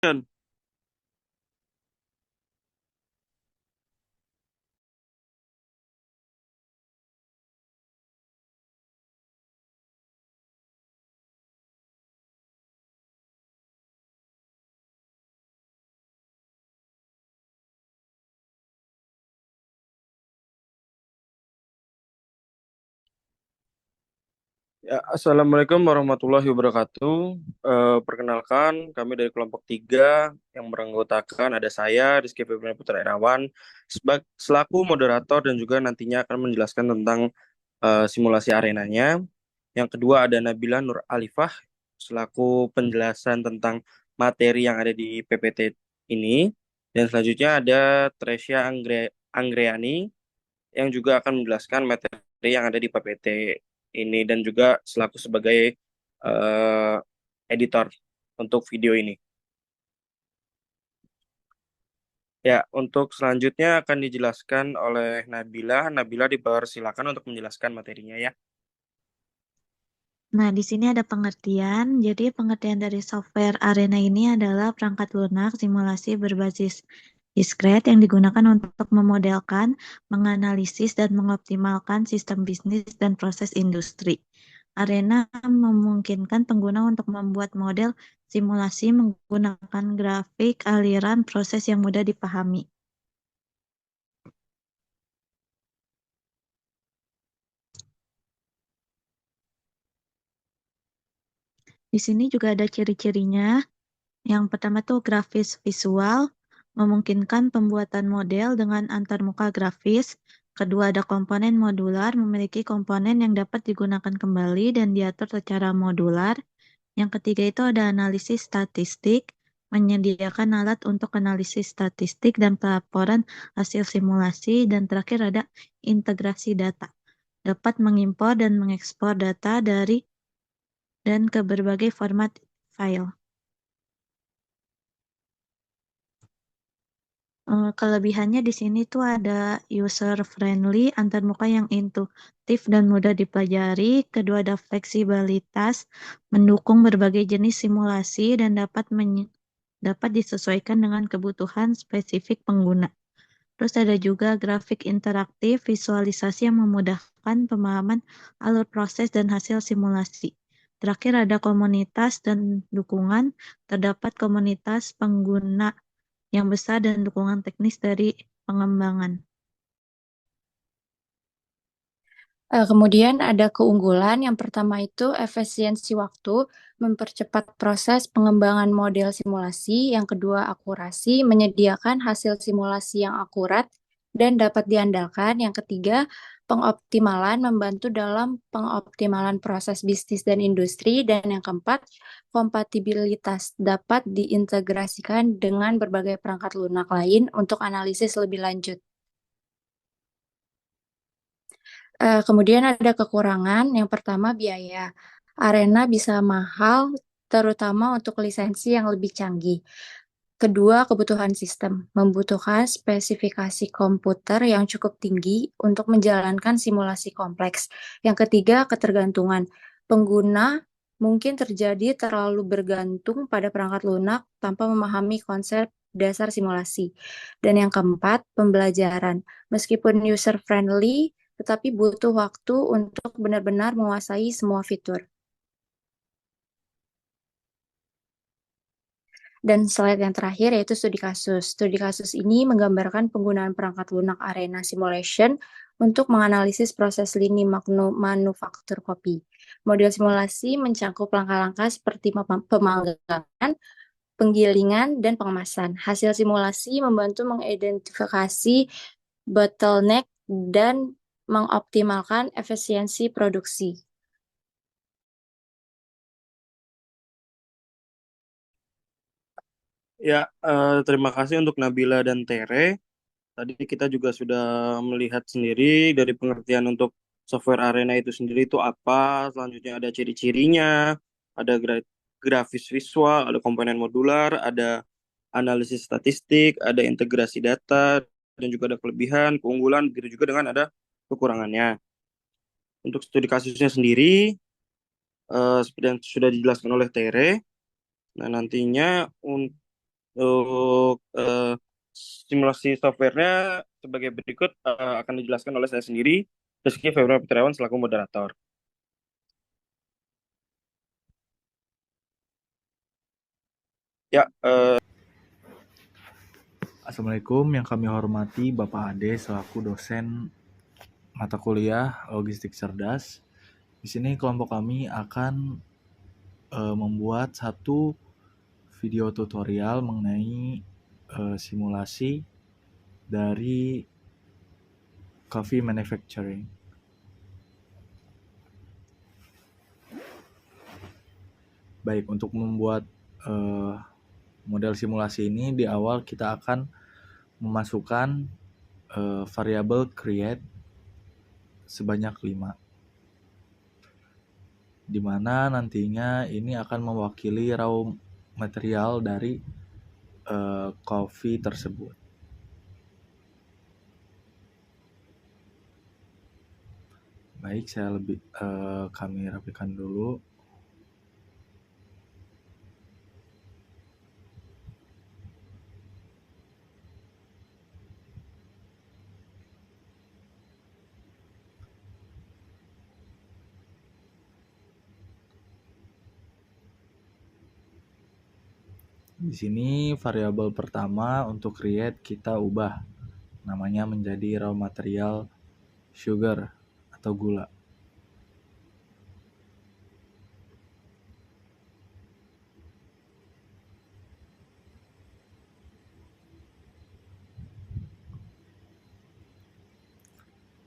Jan. Ya, Assalamualaikum warahmatullahi wabarakatuh. Perkenalkan, kami dari kelompok 3 yang beranggotakan ada saya, Rizky Febrian Putra Irawan, selaku moderator dan juga nantinya akan menjelaskan tentang simulasi arenanya. Yang kedua ada Nabila Nur Alifah, selaku penjelasan tentang materi yang ada di PPT ini. Dan selanjutnya ada Tresia Anggreani, yang juga akan menjelaskan materi yang ada di PPT ini dan juga selaku sebagai eh, editor untuk video ini. Ya, untuk selanjutnya akan dijelaskan oleh Nabila. Nabila dipersilakan untuk menjelaskan materinya ya. Nah, di sini ada pengertian. Jadi, pengertian dari software Arena ini adalah perangkat lunak simulasi berbasis diskret yang digunakan untuk memodelkan, menganalisis, dan mengoptimalkan sistem bisnis dan proses industri. Arena memungkinkan pengguna untuk membuat model simulasi menggunakan grafik, aliran, proses yang mudah dipahami. Di sini juga ada ciri-cirinya. Yang pertama tuh grafis visual, memungkinkan pembuatan model dengan antarmuka grafis. Kedua ada komponen modular, memiliki komponen yang dapat digunakan kembali dan diatur secara modular. Yang ketiga itu ada analisis statistik, menyediakan alat untuk analisis statistik dan pelaporan hasil simulasi. Dan terakhir ada integrasi data, dapat mengimpor dan mengekspor data dari dan ke berbagai format file. Kelebihannya di sini tuh ada user friendly, antarmuka yang intuitif dan mudah dipelajari. Kedua ada fleksibilitas, mendukung berbagai jenis simulasi dan dapat disesuaikan dengan kebutuhan spesifik pengguna. Terus ada juga grafik interaktif, visualisasi yang memudahkan pemahaman alur proses dan hasil simulasi. Terakhir ada komunitas dan dukungan, terdapat komunitas pengguna yang besar dan dukungan teknis dari pengembangan. Kemudian ada keunggulan. Yang pertama itu efisiensi waktu, mempercepat proses pengembangan model simulasi. Yang kedua akurasi, menyediakan hasil simulasi yang akurat dan dapat diandalkan. Yang ketiga pengoptimalan, membantu dalam pengoptimalan proses bisnis dan industri. Dan yang keempat kompatibilitas, dapat diintegrasikan dengan berbagai perangkat lunak lain untuk analisis lebih lanjut. Kemudian ada kekurangan. Yang pertama biaya. Arena bisa mahal, terutama untuk lisensi yang lebih canggih. Kedua, kebutuhan sistem. Membutuhkan spesifikasi komputer yang cukup tinggi untuk menjalankan simulasi kompleks. Yang ketiga, ketergantungan. Pengguna mungkin terjadi terlalu bergantung pada perangkat lunak tanpa memahami konsep dasar simulasi. Dan yang keempat, pembelajaran. Meskipun user-friendly, tetapi butuh waktu untuk benar-benar menguasai semua fitur. Dan slide yang terakhir yaitu studi kasus. Studi kasus ini menggambarkan penggunaan perangkat lunak Arena Simulation untuk menganalisis proses lini manufaktur kopi. Model simulasi mencangkup langkah-langkah seperti pemanggangan, penggilingan, dan pengemasan. Hasil simulasi membantu mengidentifikasi bottleneck dan mengoptimalkan efisiensi produksi. Ya, terima kasih untuk Nabila dan Tere. Tadi kita juga sudah melihat sendiri dari pengertian untuk software Arena itu sendiri itu apa. Selanjutnya ada ciri-cirinya, ada grafis visual, ada komponen modular, ada analisis statistik, ada integrasi data, dan juga ada kelebihan, keunggulan, begitu juga dengan ada kekurangannya. Untuk studi kasusnya sendiri, seperti yang sudah dijelaskan oleh Tere, nah nantinya Untuk simulasi softwarenya sebagai berikut akan dijelaskan oleh saya sendiri, Rizky Febrian Putrawan selaku moderator. Ya, Assalamualaikum, yang kami hormati Bapak Ade selaku dosen mata kuliah Logistik Cerdas. Di sini kelompok kami akan membuat satu video tutorial mengenai simulasi dari coffee manufacturing. Baik, untuk membuat model simulasi ini di awal kita akan memasukkan variabel create sebanyak 5, di mana nantinya ini akan mewakili raw material dari coffee tersebut. Baik, kami rapikan dulu. Di sini variabel pertama untuk create kita ubah namanya menjadi raw material sugar atau gula.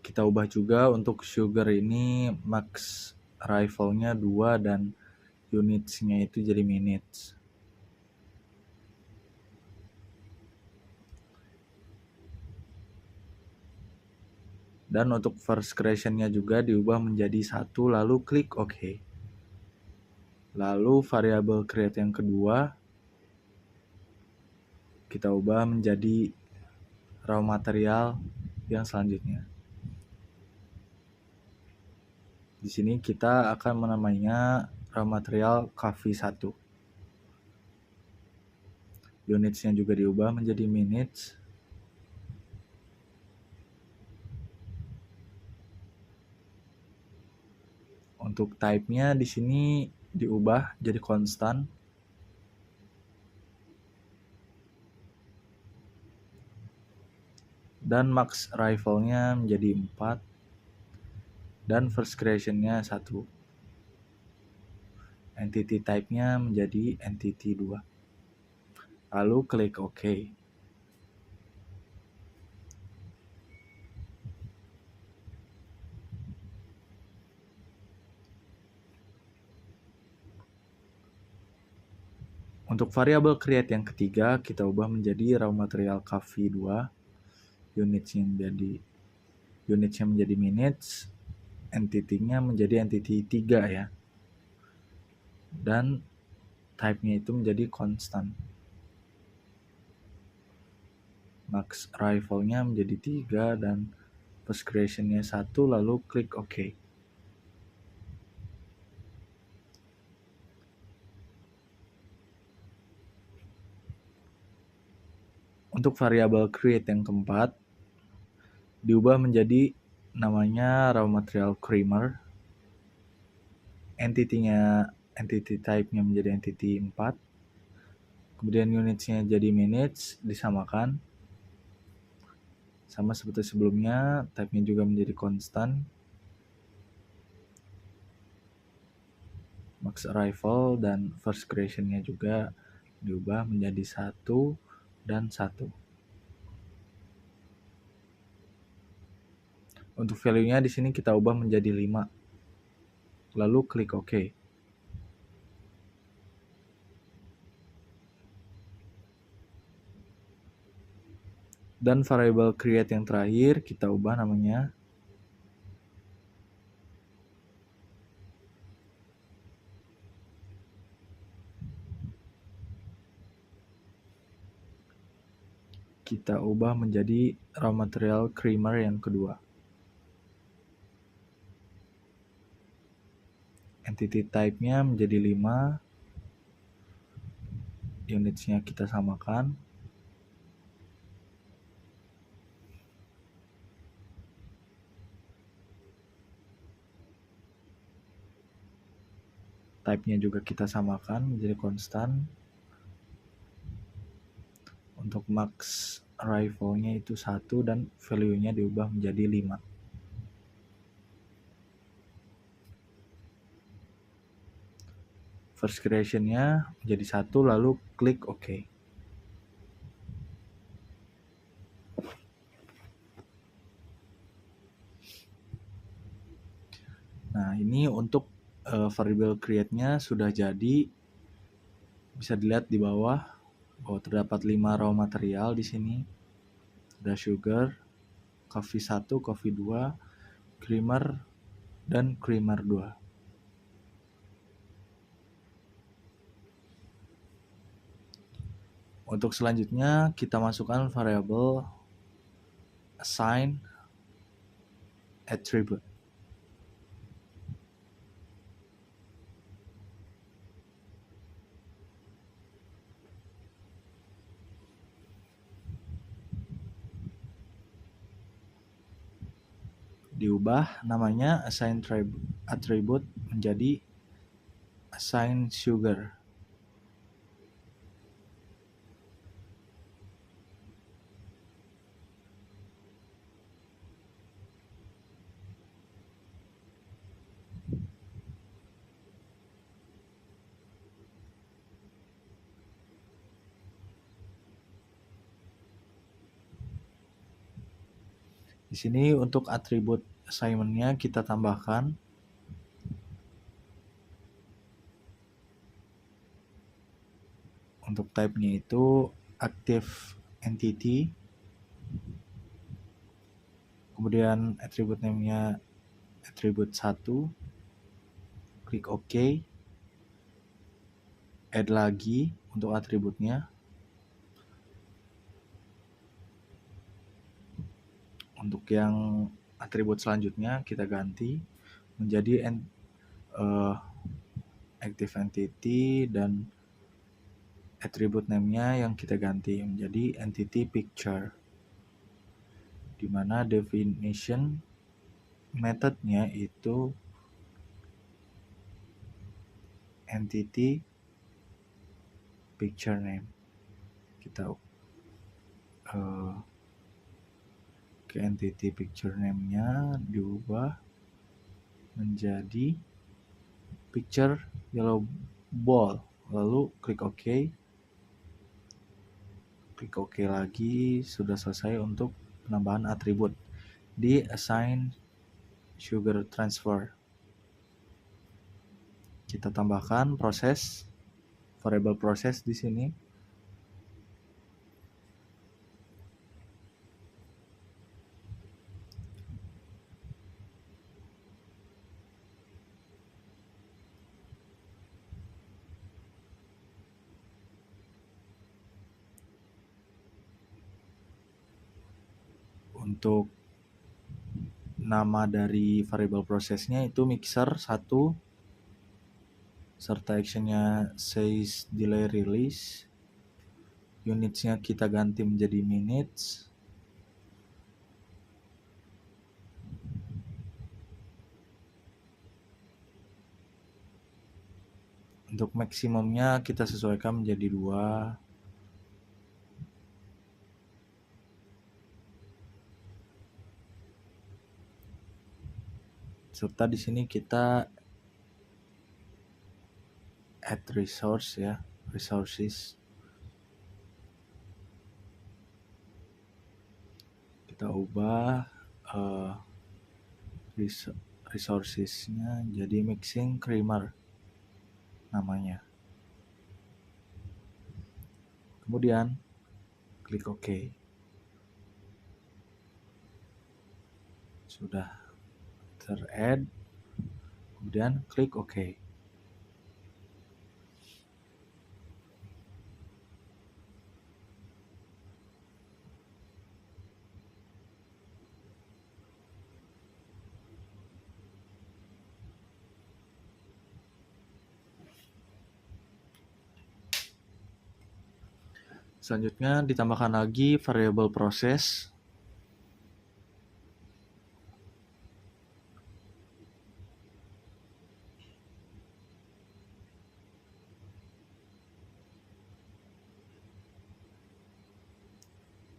Kita ubah juga untuk sugar ini max arrival-nya 2 dan units-nya itu jadi minutes. Dan untuk first creation-nya juga diubah menjadi 1, lalu klik OK. Lalu variabel create yang kedua kita ubah menjadi raw material yang selanjutnya. Di sini kita akan menamainya raw material coffee 1. Units-nya juga diubah menjadi minutes. Untuk type-nya di sini diubah jadi konstan. Dan max arrival-nya menjadi 4. Dan first creation-nya 1. Entity type-nya menjadi entity 2. Lalu klik OK. Untuk variabel create yang ketiga kita ubah menjadi raw material coffee 2. Unitsnya menjadi minutes. Entity-nya menjadi entity 3 ya. Dan type-nya itu menjadi constant. Max arrival-nya menjadi 3 dan first creation-nya 1, lalu klik OK. Untuk variabel create yang keempat diubah menjadi namanya raw material creamer. Entity type-nya menjadi entity 4. Kemudian units-nya jadi minutes, disamakan. Sama seperti sebelumnya, type-nya juga menjadi constant. Max arrival dan first creation-nya juga diubah menjadi 1 dan 1. Untuk value-nya di sini kita ubah menjadi 5. Lalu klik OK. Dan variable create yang terakhir kita ubah namanya menjadi raw material creamer yang kedua. Entity type-nya menjadi 5. unitsnya kita samakan. Type-nya juga kita samakan menjadi konstan. Untuk max arrival-nya itu 1 dan value-nya diubah menjadi 5. First creation-nya menjadi 1 lalu klik OK. Nah, ini untuk variable create-nya sudah jadi. Bisa dilihat di bawah bahwa terdapat 5 raw material di sini. Ada sugar, coffee 1, coffee 2, creamer, dan creamer 2. Untuk selanjutnya kita masukkan variabel assign attribute. Diubah namanya assign attribute menjadi assign sugar. Di sini untuk atribut assignment-nya kita tambahkan untuk type-nya itu active entity. Kemudian attribute name-nya attribute 1. Klik OK. Add lagi untuk atributnya. Untuk yang atribut selanjutnya kita ganti menjadi active entity dan attribute name-nya yang kita ganti menjadi entity picture, di mana definition methodnya itu entity picture name. Kita ke entity picture name-nya diubah menjadi picture yellow ball, lalu klik OK. Klik OK lagi. Sudah selesai untuk penambahan atribut di assign sugar transfer. Kita tambahkan proses variable proses di sini. Untuk nama dari variable prosesnya itu mixer 1, serta actionnya says delay release. Unitsnya kita ganti menjadi minutes. Untuk maksimumnya kita sesuaikan menjadi 2. Serta di sini kita add resource ya, resources. Kita ubah resourcesnya jadi mixing creamer namanya. Kemudian klik OK. Sudah ter-add. Kemudian klik OK. Selanjutnya ditambahkan lagi variable proses.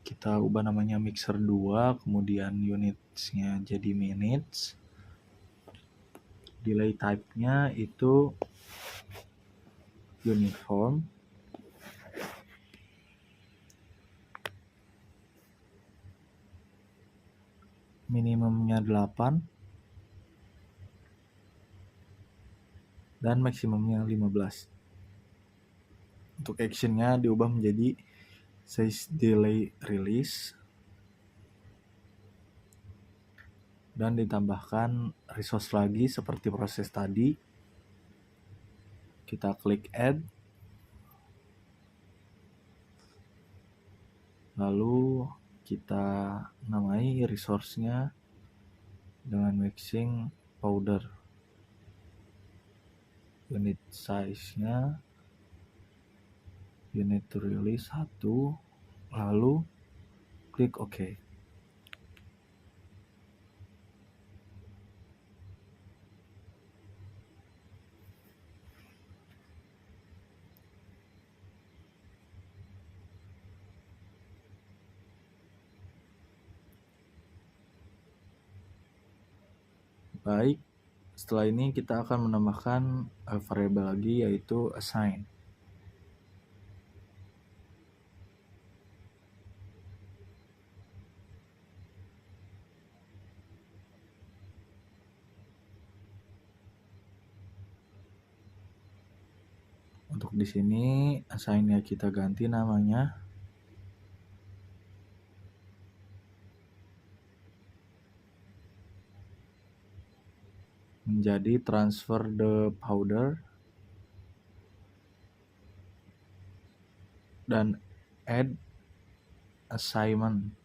Kita ubah namanya mixer 2, kemudian unitsnya jadi minutes. Delay type-nya itu uniform. Minimumnya 8 dan maksimumnya 15. Untuk actionnya diubah menjadi size delay release dan ditambahkan resource lagi seperti proses tadi. Kita klik add, lalu kita namai resource-nya dengan mixing powder. Unit size-nya unit to release 1, lalu klik OK. Baik, setelah ini kita akan menambahkan variabel lagi, yaitu assign. Untuk di sini assign-nya kita ganti namanya menjadi transfer the powder dan add assignment.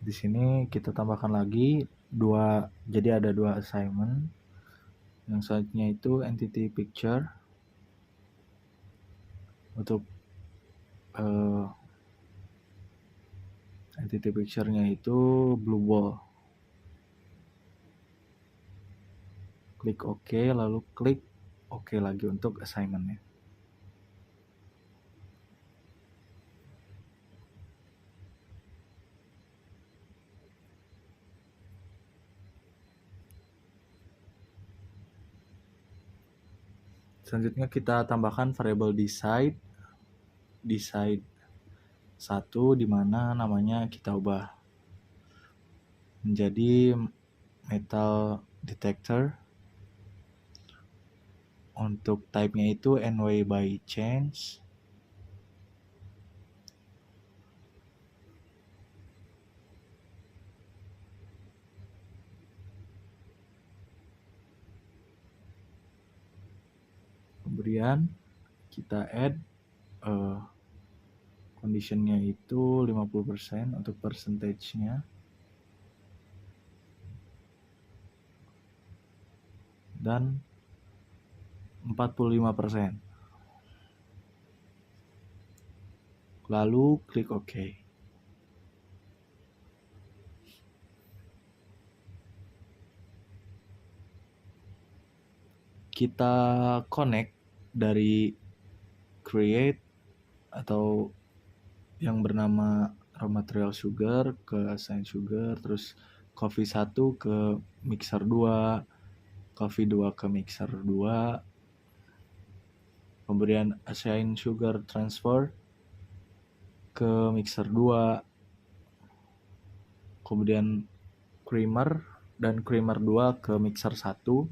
Di sini kita tambahkan lagi jadi ada dua assignment. Yang selanjutnya itu entity picture. Untuk entity picture-nya itu blue ball. Klik OK, lalu klik OK lagi untuk assignment-nya. Selanjutnya kita tambahkan variabel decide 1, di mana namanya kita ubah menjadi metal detector. Untuk type-nya itu NY by change. Kemudian kita add condition-nya itu 50% untuk percentage-nya. Dan 45%. Lalu klik OK. Kita connect dari create atau yang bernama raw material sugar ke assign sugar, terus coffee 1 ke mixer 2, coffee 2 ke mixer 2, kemudian assign sugar transfer ke mixer 2, kemudian creamer dan creamer 2 ke mixer 1,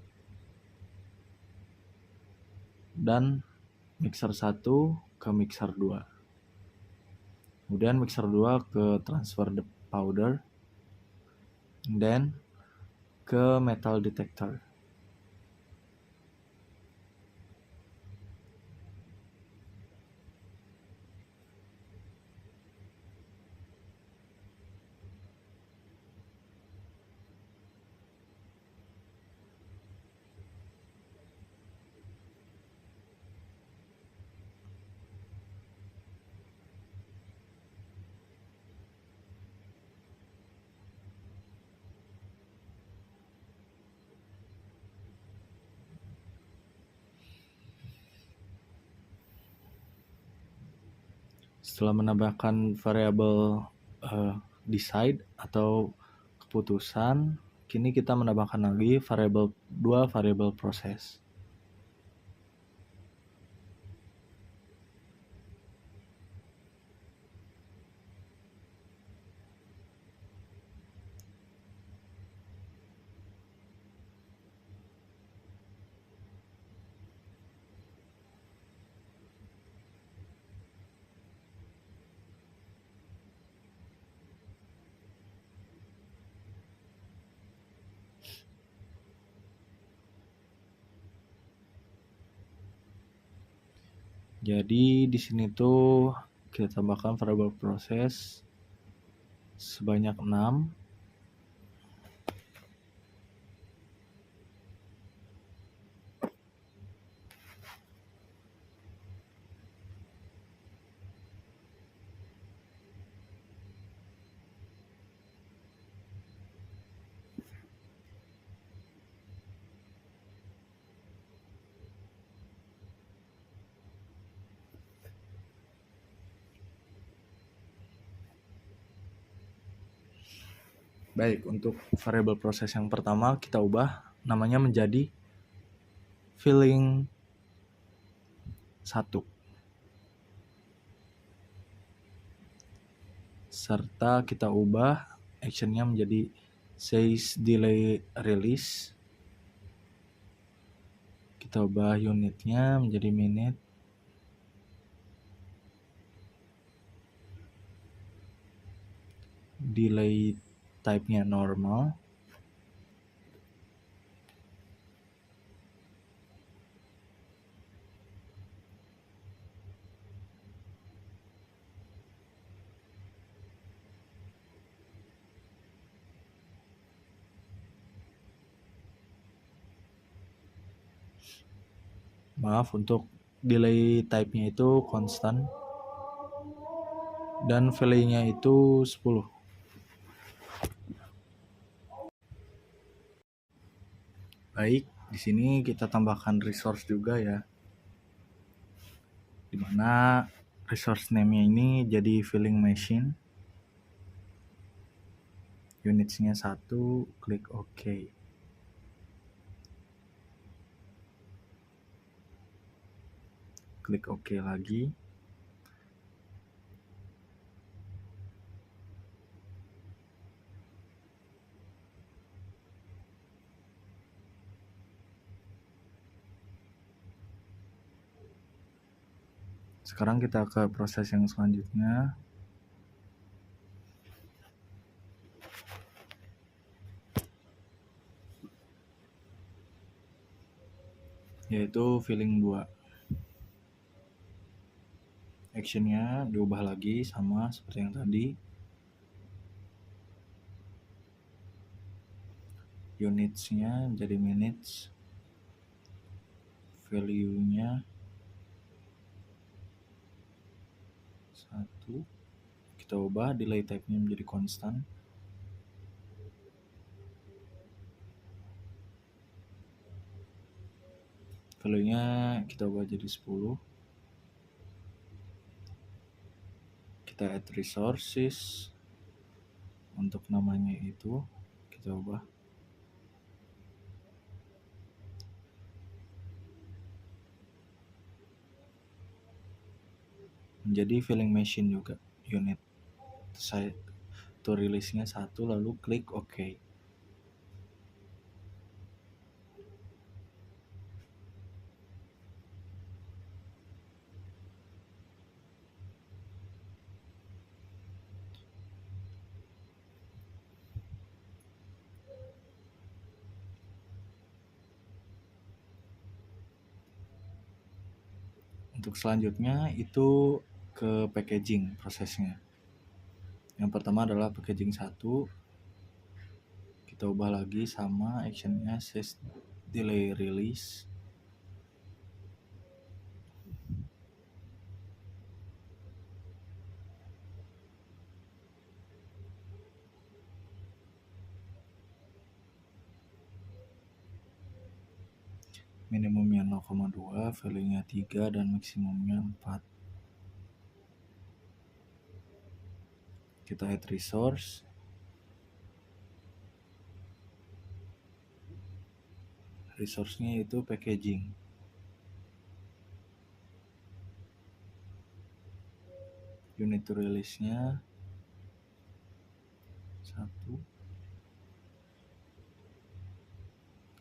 dan mixer 1 ke mixer 2. Kemudian mixer 2 ke transfer the powder, dan ke metal detector. Setelah menambahkan variabel decide atau keputusan, kini kita menambahkan lagi dua variabel proses. Jadi di sini tuh kita tambahkan variabel proses sebanyak 6. Baik, untuk variabel proses yang pertama kita ubah namanya menjadi filling 1. Serta kita ubah actionnya menjadi says delay release. Kita ubah unitnya menjadi minute. Delay type-nya normal. Maaf, untuk delay type-nya itu constant. Dan value-nya itu 10. Baik, di sini kita tambahkan resource juga ya. Dimana resource name-nya ini jadi filling machine. Unitsnya 1, klik OK. Klik OK lagi. Sekarang kita ke proses yang selanjutnya. Yaitu filling 2. Actionnya diubah lagi sama seperti yang tadi. Unitsnya jadi minutes. Value-nya 1. Kita ubah delay type-nya menjadi constant. Value-nya kita ubah jadi 10. Kita add resources. Untuk namanya itu kita ubah menjadi filling machine juga. Unit to release-nya 1, lalu klik OK. Untuk selanjutnya itu ke packaging prosesnya. Yang pertama adalah packaging 1. Kita ubah lagi sama actionnya says delay release. Minimumnya 0,2, value-nya 3, dan maksimumnya 4. Kita add resource. Resource-nya itu packaging. Unit to release-nya 1.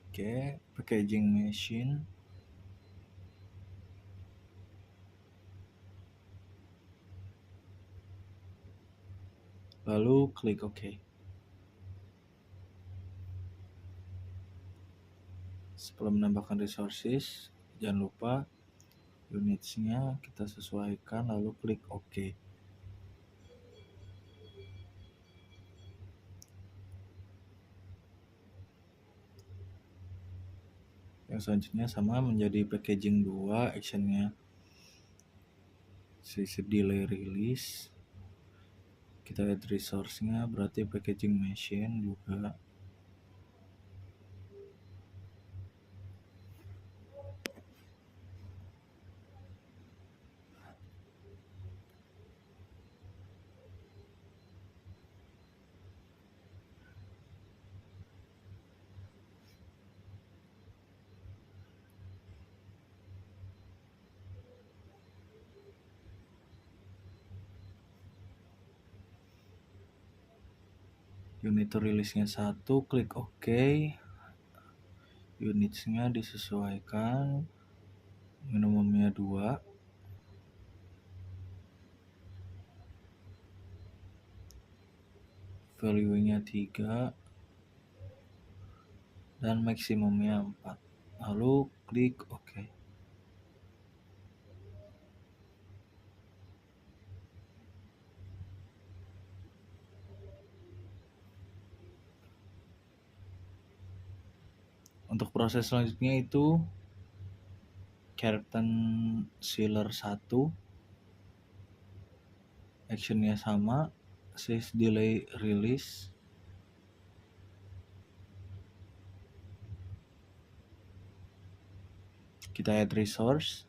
Oke, packaging machine. Lalu klik OK. Setelah menambahkan resources, jangan lupa units-nya kita sesuaikan, lalu klik OK. Yang selanjutnya sama, menjadi packaging 2, actionnya delay release. Kita add resource-nya, berarti packaging machine juga. Unit to release-nya 1, klik OK. Units-nya disesuaikan. Minimumnya 2. Value-nya 3. Dan maksimumnya 4. Lalu klik OK. Untuk proses selanjutnya itu Carton Sealer 1. Actionnya sama, sys delay release. Kita add resource.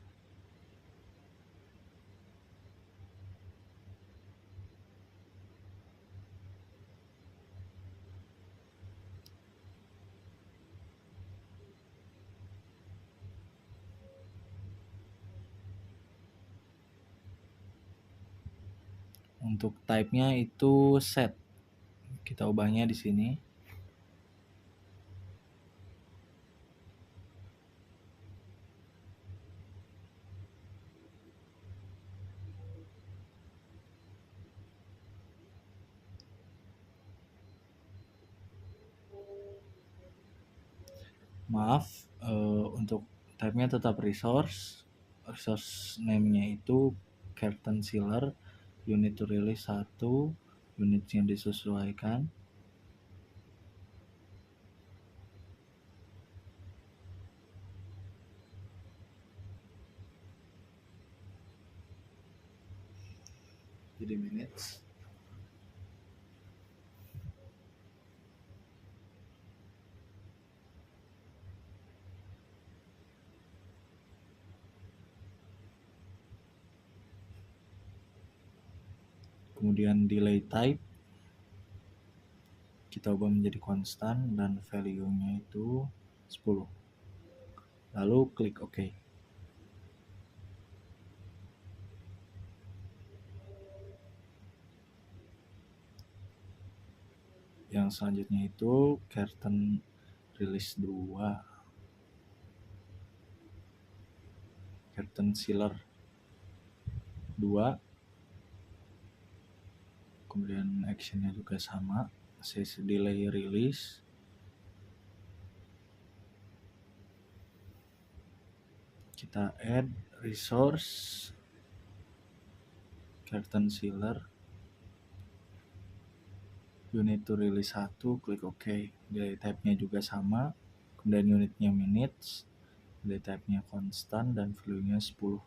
Untuk type-nya itu set. Kita ubahnya di sini. Maaf, untuk type-nya tetap resource. Resource name-nya itu Carton Sealer. Unit to release 1. Unitnya disesuaikan. Jadi minutes. Kemudian delay type kita ubah menjadi konstan dan value-nya itu 10. Lalu klik OK. Yang selanjutnya itu Carton release 2. Carton Sealer 2. Kemudian actionnya juga sama, sys delay release. Kita add resource Carton Sealer. Unit to release 1, klik OK. Delay type-nya juga sama. Kemudian unitnya minutes. Delay type-nya konstan dan value-nya 10.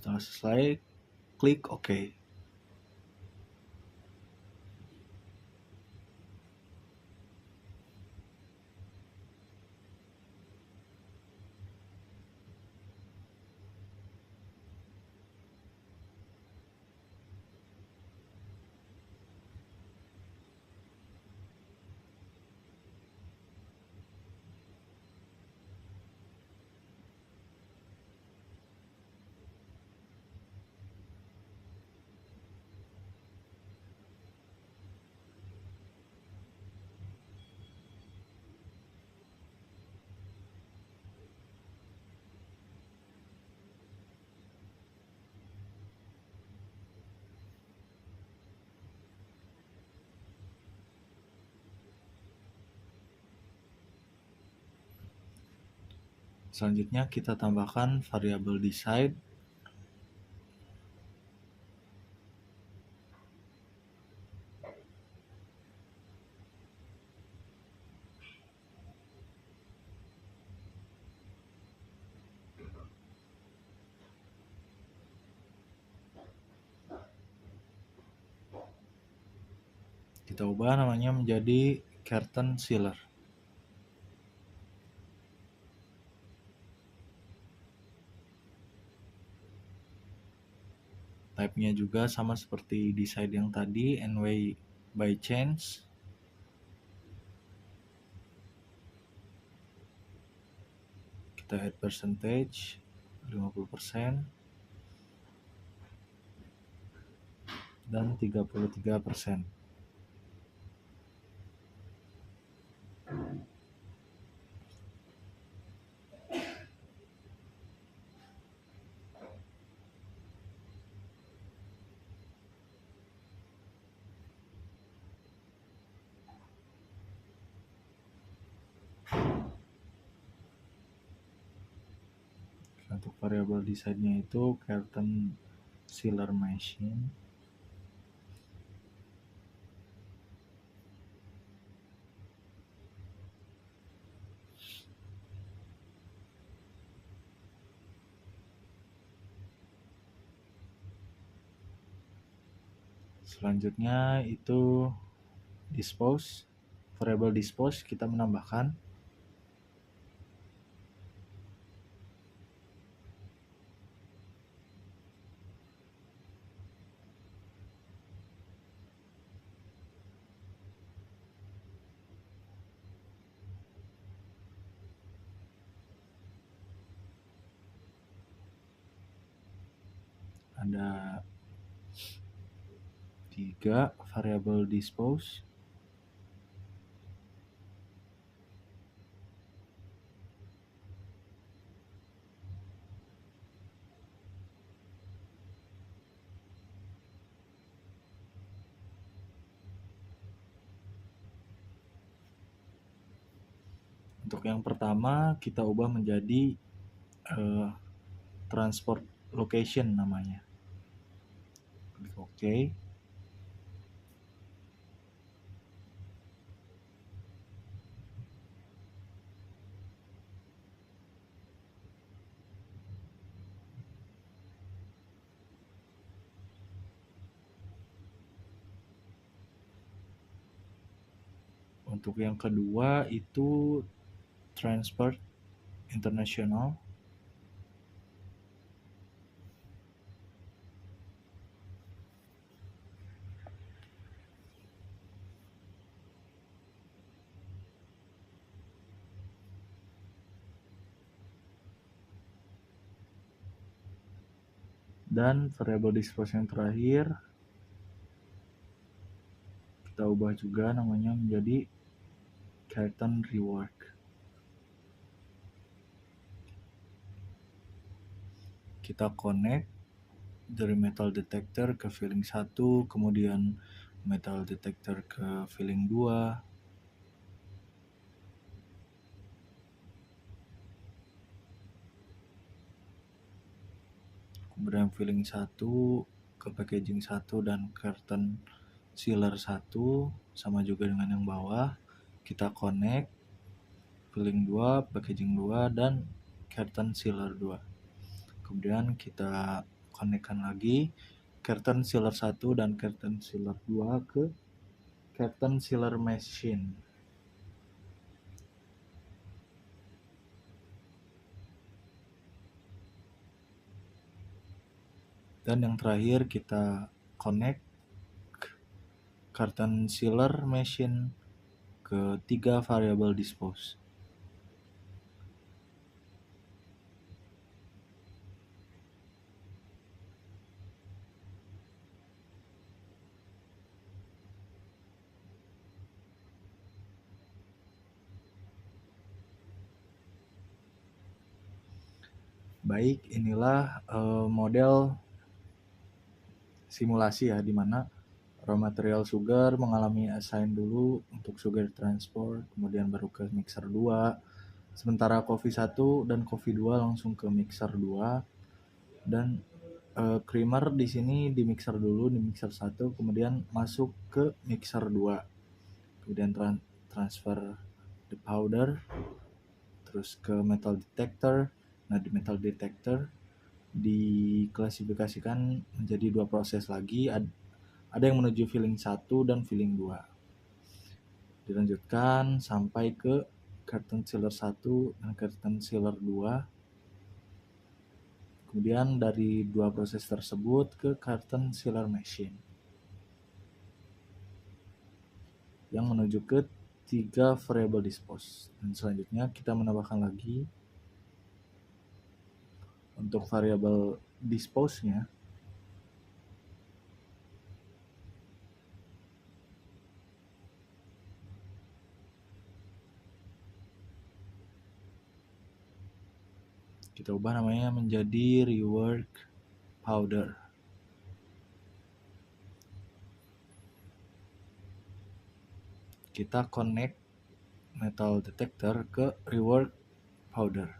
Setelah selesai, klik OK. Selanjutnya kita tambahkan variabel decide. Kita ubah namanya menjadi curtain sealer. Type-nya juga sama seperti decide yang tadi, enway by chance. Kita add percentage 50% dan 33%. Untuk variabel decide-nya itu curtain sealer machine. Selanjutnya itu dispose. Variabel dispose kita menambahkan ada 3 variabel dispose. Untuk yang pertama kita ubah menjadi transport location namanya. Klik OK. Untuk yang kedua itu transport international. Dan variabel dispose yang terakhir kita ubah juga namanya menjadi curtain rework. Kita connect dari metal detector ke filling 1, kemudian metal detector ke filling 2. Kemudian filling 1 ke packaging 1 dan curtain sealer 1 sama juga dengan yang bawah. Kita connect filling 2, packaging 2 dan curtain sealer 2. Kemudian kita connectkan lagi curtain sealer 1 dan curtain sealer 2 ke curtain sealer machine. Dan yang terakhir kita connect curtain sealer machine ke 3 variabel dispose. Baik, inilah model simulasi ya, di mana raw material sugar mengalami assign dulu untuk sugar transport, kemudian baru ke mixer 2, Sementara Coffee 1 dan Coffee 2 langsung ke mixer 2 dan creamer di sini di mixer dulu di mixer 1 kemudian masuk ke mixer 2. Kemudian transfer the powder terus ke metal detector. Nah, di metal detector diklasifikasikan menjadi 2 proses lagi. Ada yang menuju filling 1 dan filling 2. Dilanjutkan sampai ke carton sealer 1 dan carton sealer 2. Kemudian dari 2 proses tersebut ke carton sealer machine yang menuju ke 3 variable dispose. Dan selanjutnya kita menambahkan lagi untuk variable dispose-nya kita ubah namanya menjadi rework powder. Kita connect metal detector ke rework powder.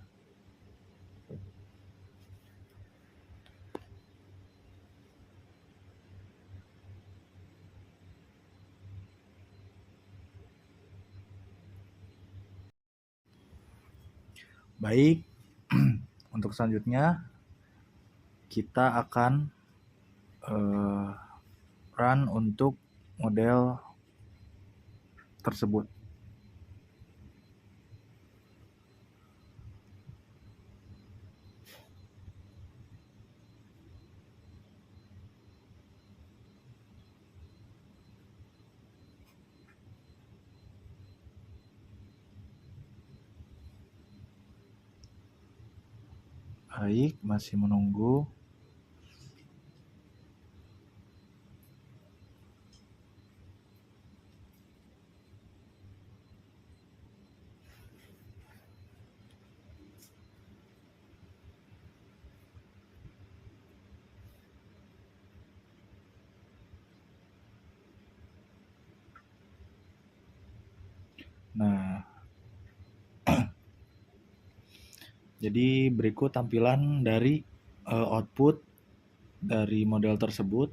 Baik, untuk selanjutnya kita akan run untuk model tersebut. Baik, masih menunggu. Nah, jadi berikut tampilan dari output dari model tersebut.